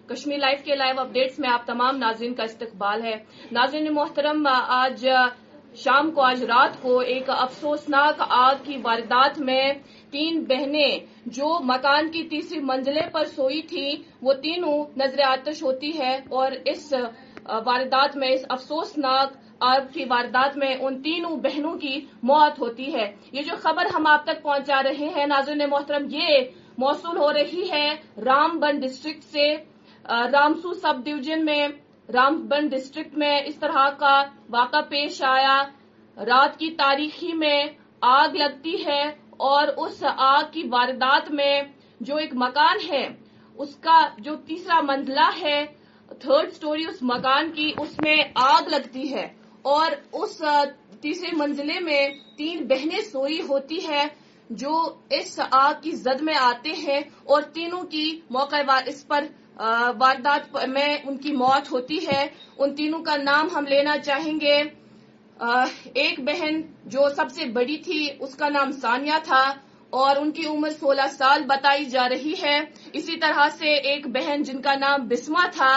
Kashmir life کے live updates میں آپ تمام ناظرین کا استقبال ہے۔ ناظرین محترم، آج رات کو ایک افسوسناک آگ کی واردات میں 3 بہنیں جو مکان کی تیسری منزلے پر سوئی تھیں، وہ تینوں نظر آتش ہوتی ہے اور اس واردات میں، اس افسوسناک آگ کی واردات میں ان تینوں بہنوں کی موت ہوتی ہے۔ یہ جو خبر ہم آپ تک پہنچا رہے ہیں ناظرین محترم، یہ موصول ہو رہی ہے رام بن ڈسٹرکٹ سے۔ رامسو سب ڈویژن میں رام بن ڈسٹرکٹ میں اس طرح کا واقعہ پیش آیا۔ رات کی تاریکی میں آگ لگتی ہے اور اس آگ کی واردات میں جو ایک مکان ہے، اس کا جو تیسرا منزلہ ہے، 3rd سٹوری اس مکان کی، اس میں آگ لگتی ہے اور اس تیسرے منزلے میں 3 بہنیں سوئی ہوتی ہے جو اس آگ کی زد میں آتے ہیں اور تینوں کی موقع اس پر واردات میں ان کی موت ہوتی ہے۔ ان تینوں کا نام ہم لینا چاہیں گے۔ ایک بہن جو سب سے بڑی تھی اس کا نام ثانیہ تھا اور ان کی عمر 16 سال بتائی جا رہی ہے۔ اسی طرح سے ایک بہن جن کا نام بسمہ تھا،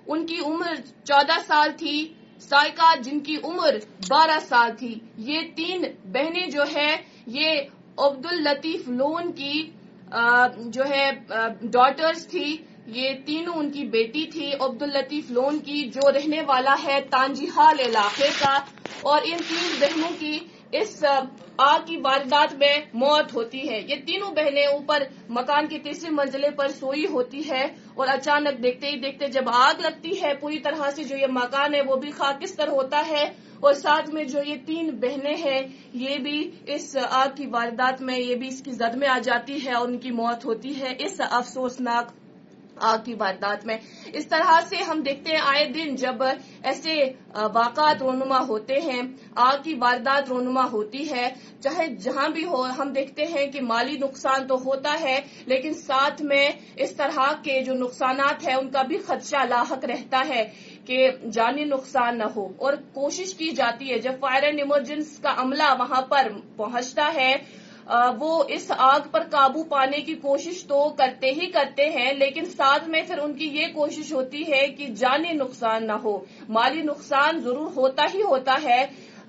ان کی عمر 14 سال تھی۔ سائقہ جن کی عمر 12 سال تھی۔ یہ 3 بہنیں جو ہے یہ عبداللطیف لون کی جو ہے ڈاٹرز تھی۔ یہ تینوں ان کی بیٹی تھی عبداللطیف لون کی، جو رہنے والا ہے تانجی حال علاقے کا، اور ان 3 بہنوں کی اس آگ کی واردات میں موت ہوتی ہے۔ یہ تینوں بہنیں اوپر مکان کی تیسری منزلے پر سوئی ہوتی ہے اور اچانک دیکھتے ہی دیکھتے جب آگ لگتی ہے، پوری طرح سے جو یہ مکان ہے وہ بھی خاکستر ہوتا ہے اور ساتھ میں جو یہ 3 بہنیں ہیں یہ بھی اس آگ کی واردات میں یہ بھی اس کی زد میں آ جاتی ہے اور ان کی موت ہوتی ہے اس افسوسناک آگ کی واردات میں۔ اس طرح سے ہم دیکھتے ہیں آئے دن جب ایسے واقعات رونما ہوتے ہیں، آگ کی واردات رونما ہوتی ہے، چاہے جہاں بھی ہو، ہم دیکھتے ہیں کہ مالی نقصان تو ہوتا ہے لیکن ساتھ میں اس طرح کے جو نقصانات ہیں ان کا بھی خدشہ لاحق رہتا ہے کہ جانی نقصان نہ ہو، اور کوشش کی جاتی ہے جب فائر اینڈ ایمرجنسی کا عملہ وہاں پر پہنچتا ہے، وہ اس آگ پر قابو پانے کی کوشش تو کرتے ہی کرتے ہیں لیکن ساتھ میں پھر ان کی یہ کوشش ہوتی ہے کہ جانی نقصان نہ ہو۔ مالی نقصان ضرور ہوتا ہی ہوتا ہے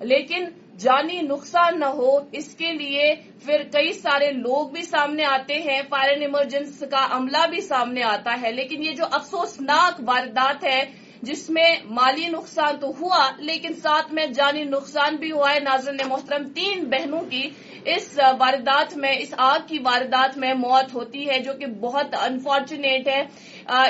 لیکن جانی نقصان نہ ہو، اس کے لیے پھر کئی سارے لوگ بھی سامنے آتے ہیں، فائر اینڈ ایمرجنسی کا عملہ بھی سامنے آتا ہے، لیکن یہ جو افسوسناک واردات ہے جس میں مالی نقصان تو ہوا لیکن ساتھ میں جانی نقصان بھی ہوا ہے۔ ناظرین محترم، 3 بہنوں کی اس واردات میں، اس آگ کی واردات میں موت ہوتی ہے جو کہ بہت انفارچونیٹ ہے۔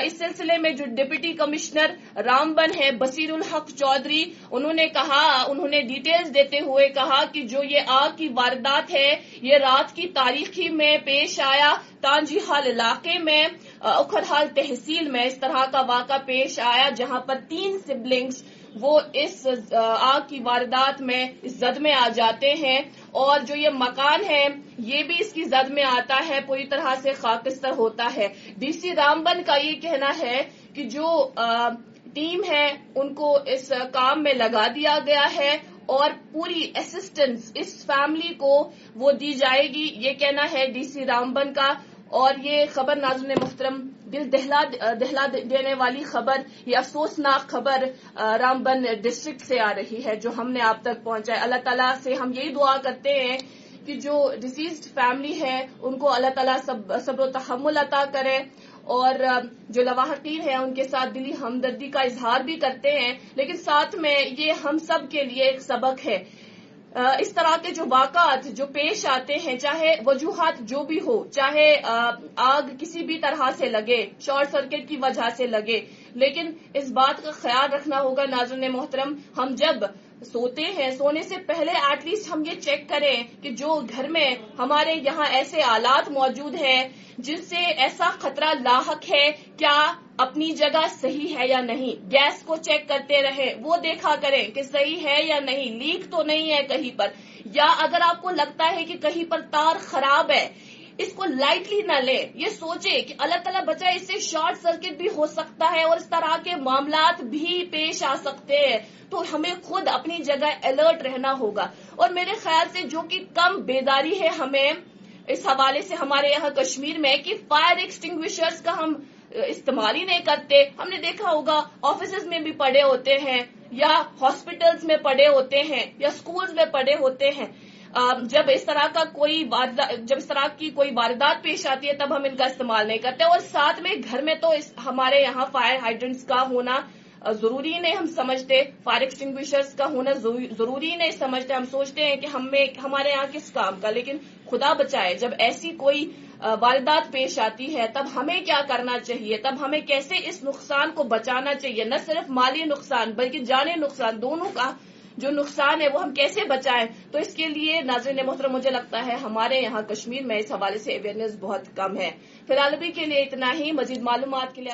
اس سلسلے میں جو ڈپٹی کمشنر رامبن ہے بصیر الحق چودھری، انہوں نے ڈیٹیلز دیتے ہوئے کہا کہ جو یہ آگ کی واردات ہے یہ رات کی تاریکی میں پیش آیا۔ تانجی حال علاقے میں اکھرحال تحصیل میں اس طرح کا واقعہ پیش آیا جہاں پر 3 سبلنگز وہ اس آگ کی واردات میں زد میں آ جاتے ہیں اور جو یہ مکان ہے یہ بھی اس کی زد میں آتا ہے، پوری طرح سے خاکستر ہوتا ہے۔ ڈی سی رامبن کا یہ کہنا ہے کہ جو ٹیم ہے ان کو اس کام میں لگا دیا گیا ہے اور پوری اسسٹنس اس فیملی کو وہ دی جائے گی، یہ کہنا ہے ڈی سی رامبن کا۔ اور یہ خبر ناظرین محترم دل دہلا دینے والی خبر، یہ افسوسناک خبر رامبن ڈسٹرکٹ سے آ رہی ہے جو ہم نے آپ تک پہنچائے۔ اللہ تعالیٰ سے ہم یہی دعا کرتے ہیں کہ جو ڈیسیزڈ فیملی ہے ان کو اللہ تعالیٰ صبر و تحمل عطا کرے، اور جو لواحقین ہیں ان کے ساتھ دلی ہمدردی کا اظہار بھی کرتے ہیں، لیکن ساتھ میں یہ ہم سب کے لیے ایک سبق ہے۔ اس طرح کے جو واقعات جو پیش آتے ہیں، چاہے وجوہات جو بھی ہو، چاہے آگ کسی بھی طرح سے لگے، شارٹ سرکٹ کی وجہ سے لگے، لیکن اس بات کا خیال رکھنا ہوگا ناظرین محترم، ہم جب سوتے ہیں سونے سے پہلے ایٹ لیسٹ ہم یہ چیک کریں کہ جو گھر میں ہمارے یہاں ایسے آلات موجود ہیں جن سے ایسا خطرہ لاحق ہے، کیا اپنی جگہ صحیح ہے یا نہیں۔ گیس کو چیک کرتے رہے، وہ دیکھا کریں کہ صحیح ہے یا نہیں، لیک تو نہیں ہے کہیں پر، یا اگر آپ کو لگتا ہے کہ کہیں پر تار خراب ہے اس کو لائٹلی نہ لیں، یہ سوچے کہ اللہ تعالیٰ بچائے اس سے شارٹ سرکٹ بھی ہو سکتا ہے اور اس طرح کے معاملات بھی پیش آ سکتے ہیں، تو ہمیں خود اپنی جگہ الرٹ رہنا ہوگا۔ اور میرے خیال سے جو کہ کم بیداری ہے ہمیں اس حوالے سے ہمارے یہاں کشمیر میں کہ فائر ایکسٹنگوشرز کا ہم استعمال ہی نہیں کرتے. ہم نے دیکھا ہوگا آفیسز میں بھی پڑے ہوتے ہیں یا ہاسپٹلز میں پڑے ہوتے ہیں یا سکولز میں پڑے ہوتے ہیں. جب اس طرح کی کوئی واردات پیش آتی ہے تب ہم ان کا استعمال نہیں کرتے. اور ساتھ میں گھر میں تو ہمارے یہاں فائر ہائیڈرنٹس کا ہونا ضروری نہیں ہم سمجھتے, فائر ایکسٹنگوشرز کا ہونا ضروری نہیں سمجھتے. ہم سوچتے ہیں کہ ہمارے یہاں کس کام کا, لیکن خدا بچائے جب ایسی کوئی واردات پیش آتی ہے تب ہمیں کیا کرنا چاہیے, تب ہمیں کیسے اس نقصان کو بچانا چاہیے. نہ صرف مالی نقصان بلکہ جانی نقصان, دونوں کا جو نقصان ہے وہ ہم کیسے بچائیں. تو اس کے لیے ناظرین محترم مجھے لگتا ہے ہمارے یہاں کشمیر میں اس حوالے سے اویئرنیس بہت کم ہے. فی الحال ابھی کے لیے اتنا ہی. مزید معلومات کے لیے